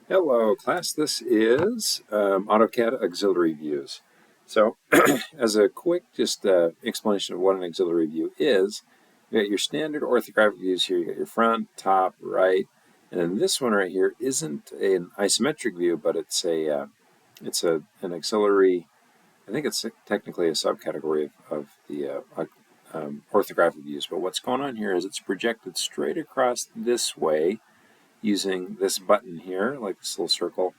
Hello, class. This is AutoCAD auxiliary views. So, as a quick explanation of what an auxiliary view is, you got your standard orthographic views here. You got your front, top, right, and then this one right here isn't an isometric view, but it's an auxiliary. I think it's technically a subcategory of the orthographic views. But what's going on here is it's projected straight across this way using this button here, like this little circle,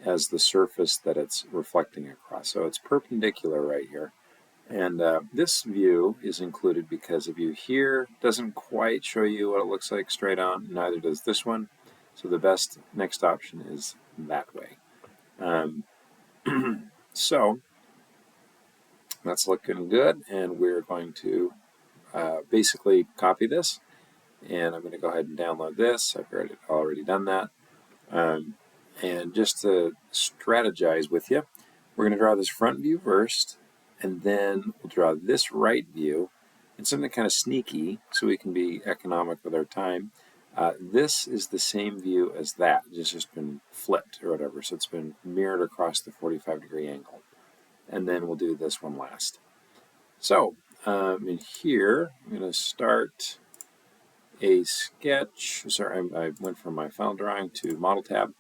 as the surface that it's reflecting across. So it's perpendicular right here. And this view is included because a view here doesn't quite show you what it looks like straight on, neither does this one. So the best next option is that way. So that's looking good, and we're going to basically copy this. And I'm going to go ahead and download this. I've already done that. And just to strategize with you, we're going to draw this front view first, and then we'll draw this right view, and something kind of sneaky so we can be economic with our time. This is the same view as that. It's just been flipped or whatever, so it's been mirrored across the 45-degree angle. And then we'll do this one last. So in here, I'm going to start a sketch. Sorry, I went from my file drawing to model tab.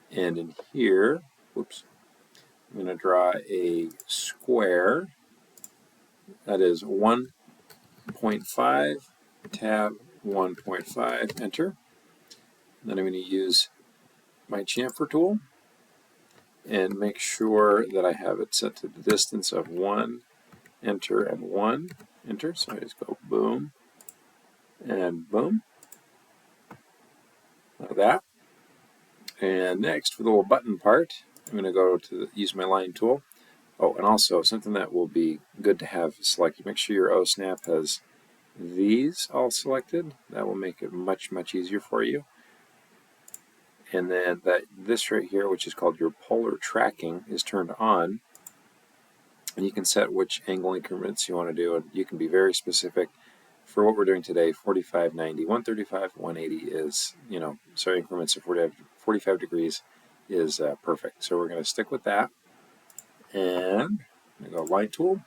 And in here, whoops, I'm going to draw a square that is 1.5, tab 1.5, enter. And then I'm going to use my chamfer tool and make sure that I have it set to the distance of 1, enter, and 1, enter. So I just go boom and boom, like that. And next, for the little button part, I'm going to go to use my line tool. Oh, and also something that will be good to have selected. Make sure your O snap has these all selected. That will make it much easier for you. And then this right here, which is called your polar tracking, is turned on. And you can set which angle increments you want to do, and you can be very specific. For what we're doing today, 45, 90, 135, 180 is, so increments of 45 degrees is perfect. So we're going to stick with that. And I'm going to go line tool,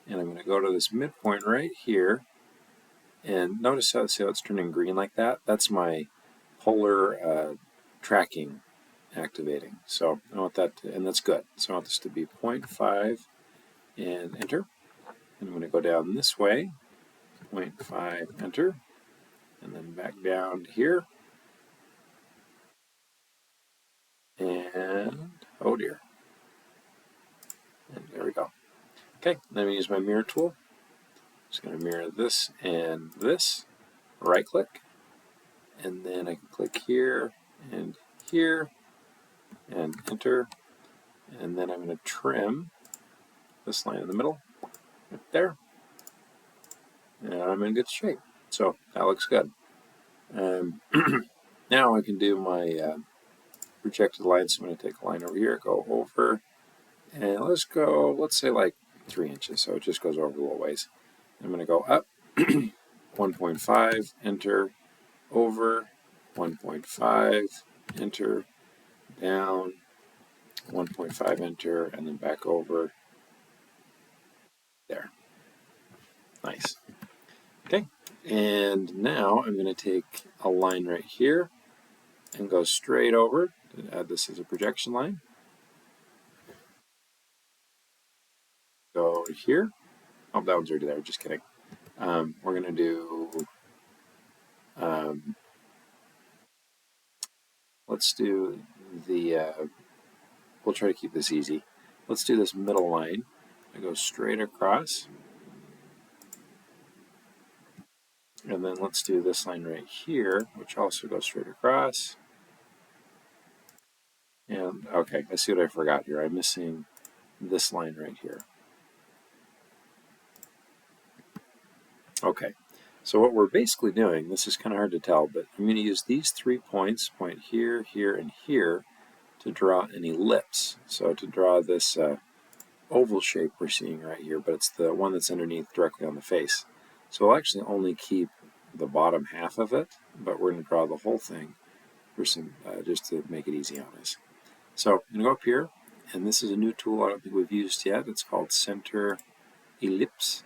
and I'm going to go to this midpoint right here. And notice how it's turning green like that? That's my polar tracking activating. So I want that and that's good. So I want this to be 0.5 and enter. And I'm going to go down this way, 0.5, enter, and then back down here. And, oh dear. And there we go. Okay, then I'm going to use my mirror tool. Just going to mirror this and this, right click, and then I can click here and enter, and then I'm going to trim this line in the middle, right there, and I'm in good shape. So that looks good. Now I can do my projected line, so I'm going to take a line over here, go over, and let's say like 3 inches, so it just goes over a little ways. I'm going to go up 1.5, enter, over 1.5, enter, down 1.5, enter, and then back over. There. Nice. Okay, and now I'm going to take a line right here and go straight over and add this as a projection line. Go over here. Oh, that one's already there. Just kidding. We're going to do, let's do the, we'll try to keep this easy. Let's do this middle line. I go straight across. And then let's do this line right here, which also goes straight across. And, okay, I see what I forgot here. I'm missing this line right here. Okay, so what we're basically doing, this is kind of hard to tell, but I'm going to use these 3 points, point here, here, and here, to draw an ellipse. So to draw this oval shape we're seeing right here, but it's the one that's underneath directly on the face. So we'll actually only keep the bottom half of it, but we're going to draw the whole thing for some just to make it easy on us. So I'm going to go up here, and this is a new tool I don't think we've used yet. It's called Center Ellipse.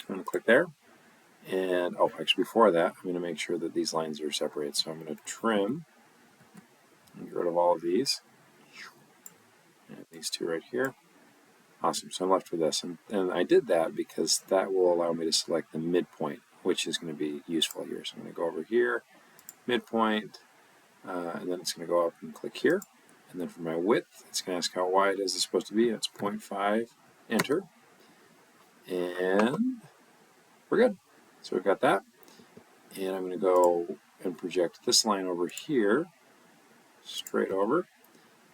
I'm going to click there. And, oh, actually before that, I'm going to make sure that these lines are separated. So I'm going to trim and get rid of all of these. And these two right here. Awesome, so I'm left with this. And I did that because that will allow me to select the midpoint, which is going to be useful here. So I'm going to go over here, midpoint, and then it's going to go up and click here. And then for my width, it's going to ask how wide is it supposed to be. It's 0.5, enter. And we're good. So we've got that. And I'm going to go and project this line over here, straight over.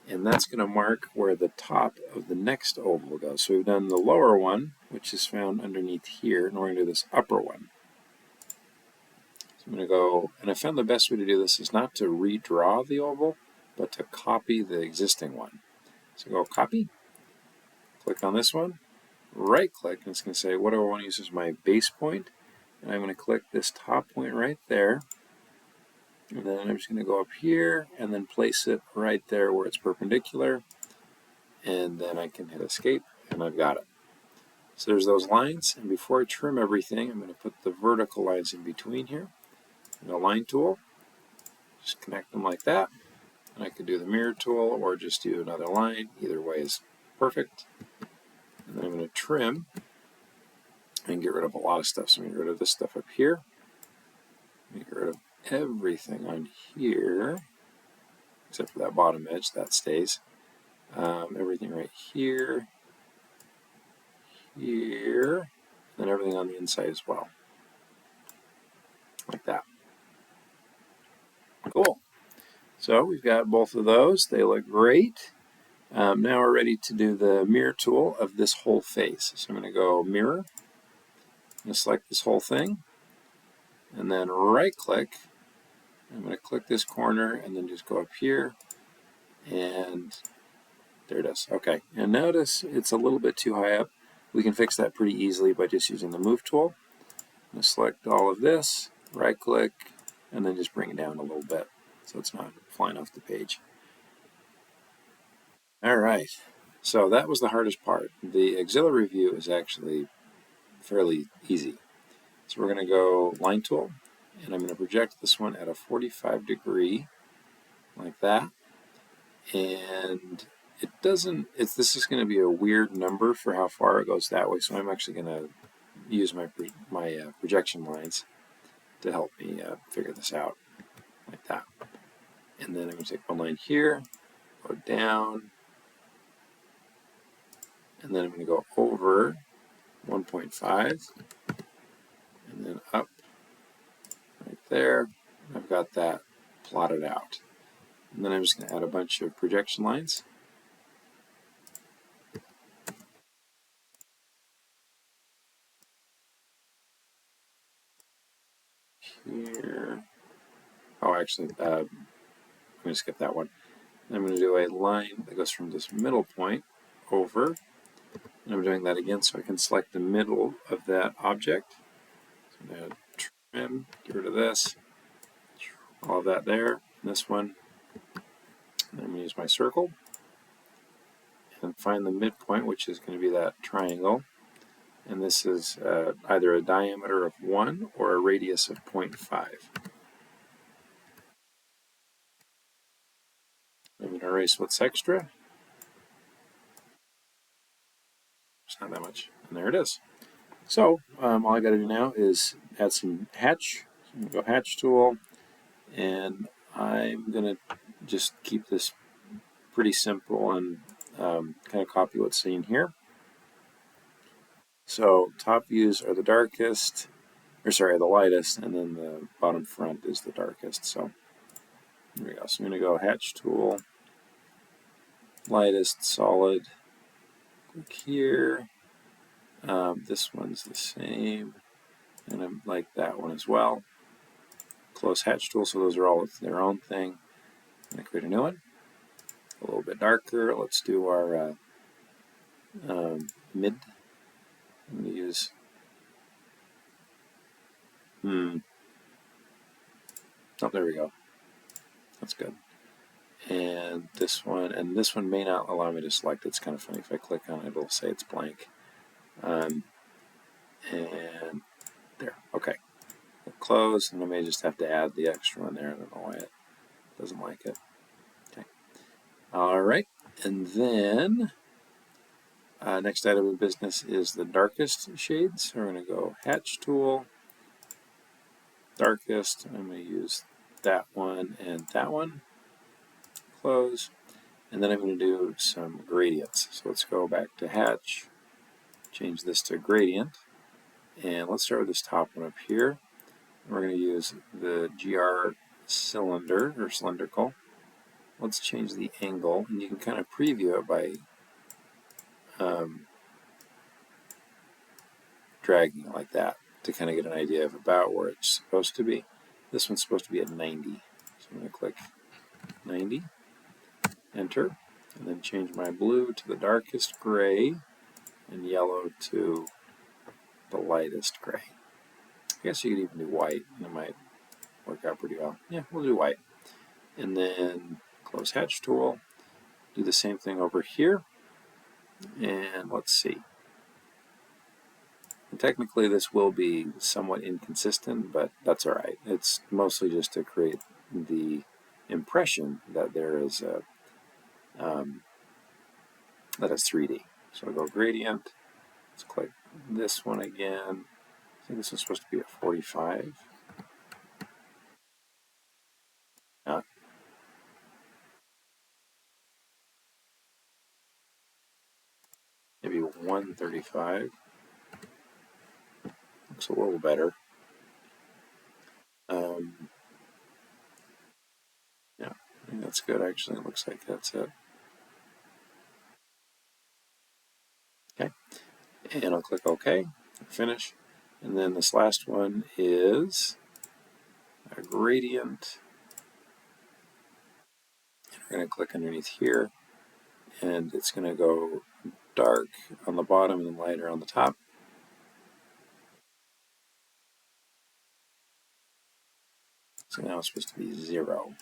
And that's going to mark where the top of the next oval goes. So we've done the lower one, which is found underneath here, and we're going to do this upper one. So I'm going to go, and I found the best way to do this is not to redraw the oval, but to copy the existing one. So go copy, click on this one, right click, and it's going to say what do I want to use as my base point. And I'm going to click this top point right there. And then I'm just going to go up here and then place it right there where it's perpendicular. And then I can hit escape, and I've got it. So there's those lines, and before I trim everything, I'm going to put the vertical lines in between here. The line tool, just connect them like that. And I could do the mirror tool or just do another line. Either way is perfect. And then I'm going to trim and get rid of a lot of stuff. So I'm going to get rid of this stuff up here. Get rid of everything on here, except for that bottom edge, that stays. Everything right here, here, and everything on the inside as well. Like that. Cool. So we've got both of those. They look great. Now we're ready to do the mirror tool of this whole face. So I'm going to go mirror. I'm going to select this whole thing. And then right click. I'm going to click this corner and then just go up here. And there it is. Okay. And notice it's a little bit too high up. We can fix that pretty easily by just using the move tool. I'm going to select all of this, right click, and then just bring it down a little bit so it's not flying off the page. All right, so that was the hardest part. The auxiliary view is actually fairly easy. So we're going to go line tool, and I'm going to project this one at a 45 degree, like that. And it doesn't, this is going to be a weird number for how far it goes that way, so I'm actually going to use my projection lines to help me figure this out, like that. And then I'm going to take one line here, go down, and then I'm going to go over 1.5, and then up right there. I've got that plotted out. And then I'm just going to add a bunch of projection lines. Here. Oh, actually, I'm going to skip that one. I'm going to do a line that goes from this middle point over. And I'm doing that again so I can select the middle of that object. So I'm going to trim, get rid of this, all of that there, and this one. And I'm going to use my circle and find the midpoint, which is going to be that triangle. And this is either a diameter of 1 or a radius of 0.5. I'm going to erase what's extra. It's not that much. And there it is. So all I got to do now is add some hatch. So I'm going to go hatch tool. And I'm going to just keep this pretty simple and kind of copy what's seen here. So top views are the darkest, or sorry, the lightest, and then the bottom front is the darkest. So here we go. So I'm going to go hatch tool, lightest, solid, click here. This one's the same, and I like that one as well. Close hatch tool, so those are all their own thing. I'm going to create a new one, a little bit darker. Let's do our mid. I'm going to use, oh, there we go. That's good. And this one may not allow me to select. It's kind of funny. If I click on it, it'll say it's blank. And there. Okay. Close, and I may just have to add the extra one there. I don't know why it doesn't like it. Okay. All right. And then next item of business is the darkest shades. So we're going to go Hatch Tool, Darkest. I'm going to use that one and that one. Close. And then I'm going to do some gradients. So let's go back to Hatch, change this to Gradient. And let's start with this top one up here. We're going to use the GR cylinder or cylindrical. Let's change the angle, and you can kind of preview it by dragging it like that to kind of get an idea of about where it's supposed to be. This one's supposed to be at 90. So I'm going to click 90, enter, and then change my blue to the darkest gray and yellow to the lightest gray. I guess you could even do white, and it might work out pretty well. Yeah, we'll do white. And then close Hatch Tool, do the same thing over here, and let's see. And technically this will be somewhat inconsistent, but that's all right. It's mostly just to create the impression that there is a that is 3D. So I'll go Gradient. Let's click this one again. I think this is supposed to be at 45. Maybe 135. Looks a little better. Yeah, I think that's good actually. It looks like that's it. Okay, and I'll click OK, finish. And then this last one is a gradient. We're going to click underneath here, and it's going to go dark on the bottom and lighter on the top. So now it's supposed to be 0.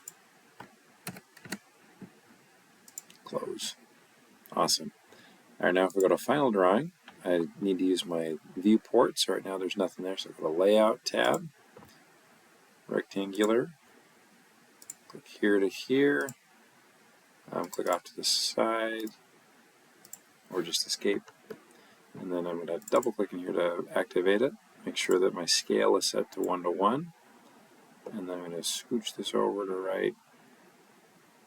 Close. Awesome. All right, now if we go to Final Drawing, I need to use my viewport. So right now there's nothing there, so I go to Layout tab, Rectangular, click here to here, click off to the side, or just Escape. And then I'm going to double click in here to activate it. Make sure that my scale is set to 1:1. And then I'm going to scooch this over to right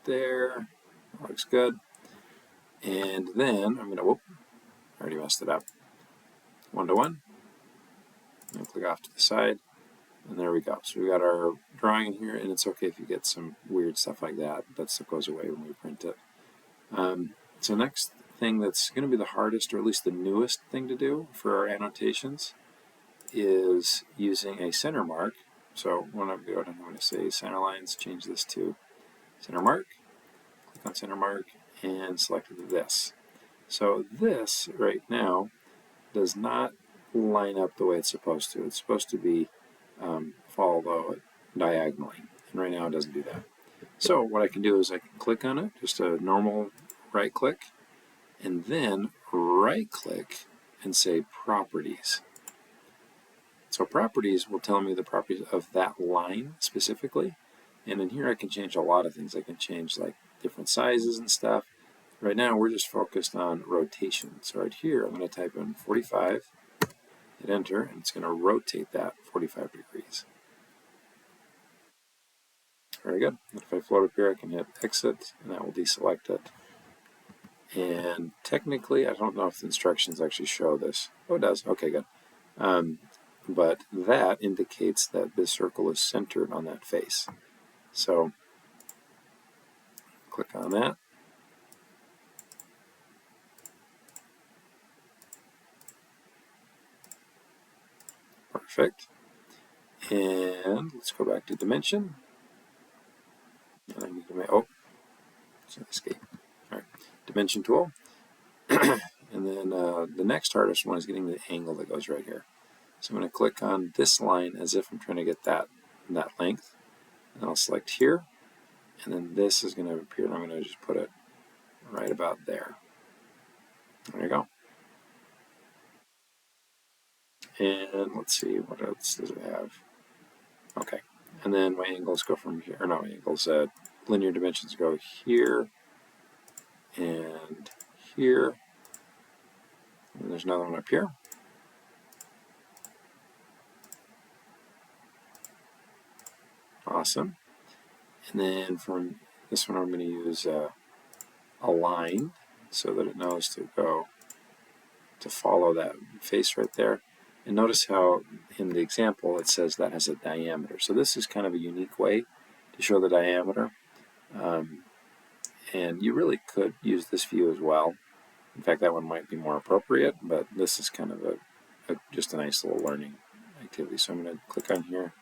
there. Looks good. And then I'm going to, whoop, I already messed it up. 1:1. And click off to the side. And there we go. So we got our drawing in here, and it's okay if you get some weird stuff like that. That stuff goes away when we print it. So next thing that's going to be the hardest, or at least the newest thing to do for our annotations, is using a center mark. So when I go down, I'm going to say center lines, change this to center mark, click on center mark, and select this. So this right now does not line up the way it's supposed to. It's supposed to be follow diagonally, and right now it doesn't do that. So what I can do is I can click on it, just a normal right click, and then right click and say Properties. So Properties will tell me the properties of that line specifically, and in here I can change a lot of things. I can change like different sizes and stuff. Right now we're just focused on rotation. So right here I'm going to type in 45, hit enter, and it's going to rotate that 45 degrees. Very good. If I float up here, I can hit exit, and that will deselect it. And technically, I don't know if the instructions actually show this. Oh, it does. Okay, good. But that indicates that this circle is centered on that face. So click on that. Perfect. And let's go back to dimension. And I need to make, oh, it's an escape. All right, dimension tool. And then the next hardest one is getting the angle that goes right here. So I'm going to click on this line as if I'm trying to get that length. And I'll select here. and then this is going to appear, and I'm going to just put it right about there. There you go. And let's see, what else does it have? Okay, and then my angles go from here, or not angles, linear dimensions go here and here, and there's another one up here. Awesome. And then from this one, I'm going to use a line so that it knows to go to follow that face right there. And notice how in the example it says that has a diameter. So this is kind of a unique way to show the diameter. And you really could use this view as well. In fact, that one might be more appropriate, but this is kind of just a nice little learning activity. So I'm going to click on here,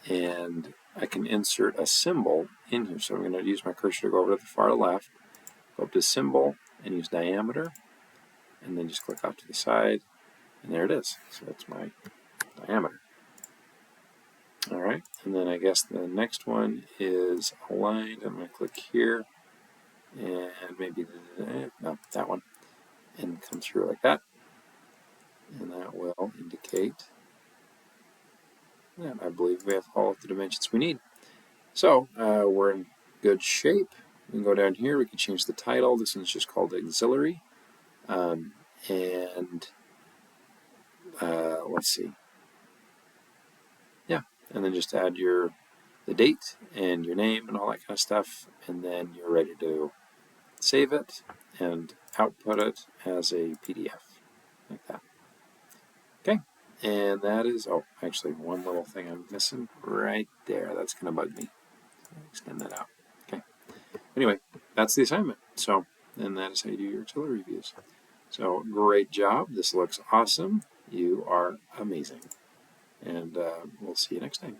and I can insert a symbol in here. So I'm going to use my cursor to go over to the far left, go up to symbol, and use diameter, and then just click off to the side, and there it is. So that's my diameter. All right, and then I guess the next one is aligned. I'm going to click here, and maybe no, that one, and come through like that, and that will indicate that I believe we have all of the dimensions we need. So we're in good shape. We can go down here. We can change the title. This one's just called auxiliary, and let's see. Yeah, and then just add the date and your name and all that kind of stuff, and then you're ready to save it and output it as a PDF, like that. Okay, and that is, oh, actually one little thing I'm missing right there. That's going to bug me. Extend that out. Okay. Anyway, that's the assignment. So, and that is how you do your auxiliary views. So, great job. This looks awesome. You are amazing. And we'll see you next time.